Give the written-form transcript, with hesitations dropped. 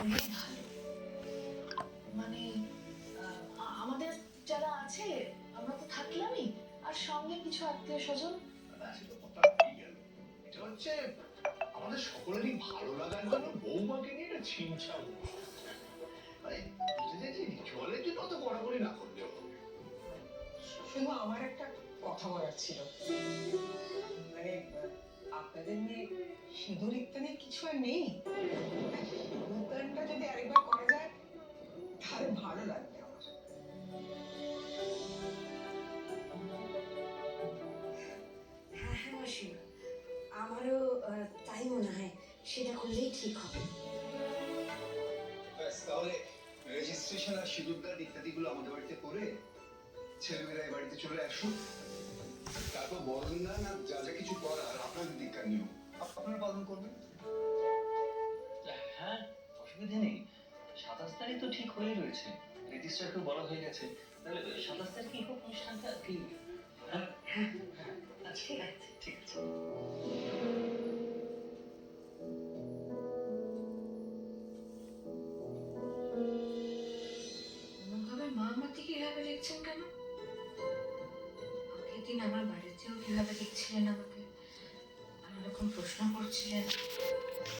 খুবই ভালো। মানে আমাদের যারা আছে আমরা তো থাকলামই, আর সঙ্গে কিছু আত্মীয় স্বজন। এটা হচ্ছে আমাদের সকলেরই ভালো লাগার জন্য বৌমাকে নিয়ে একটা ছিমছাম মানে জলের জন্য অত গড়াগড়ি না করলেও শুধু আমার একটা কথা বলার ছিল, মানে আপনাদের নিয়ে সিঁদুর ইত্যাদি কিছু আর নেই? সিঁদুরদানটা যদি আরেকবার করা যায় তাহলে ভালো লাগবে আমার। হ্যাঁ হ্যাঁ মাসি, আমারও তাই মনে হয়, সেটা করলেই ঠিক হবে। ব্যাস, তাহলে রেজিস্ট্রেশন আর সিঁদুরদান ইত্যাদিগুলো আমাদের বাড়িতে করে ছেলেমেয়েরা এই বাড়িতে চলে আসুন। তারপর বরণদান আর যা যা কিছু করার আপনাদের দিককার নিয়ম আপনারা পালন করবেন। হ্যাঁ, অসুবিধা নেই। 27 তারিখ তো ঠিক হয়ে রয়েছে, রেজিস্ট্রারকেও বলা হয়ে গেছে। তাহলে 27 তারিখই হোক অনুষ্ঠানটা কি? হ্যাঁ আচ্ছা, ঠিক আছে। ঠিক আছে। এমনভাবে মা আমার দিকে এভাবে দেখছেন কেন? আগের দিন আমার বাড়িতেও কিভাবে দেখছিলেন আমাকে, আর এরকম প্রশ্ন করছিলেন।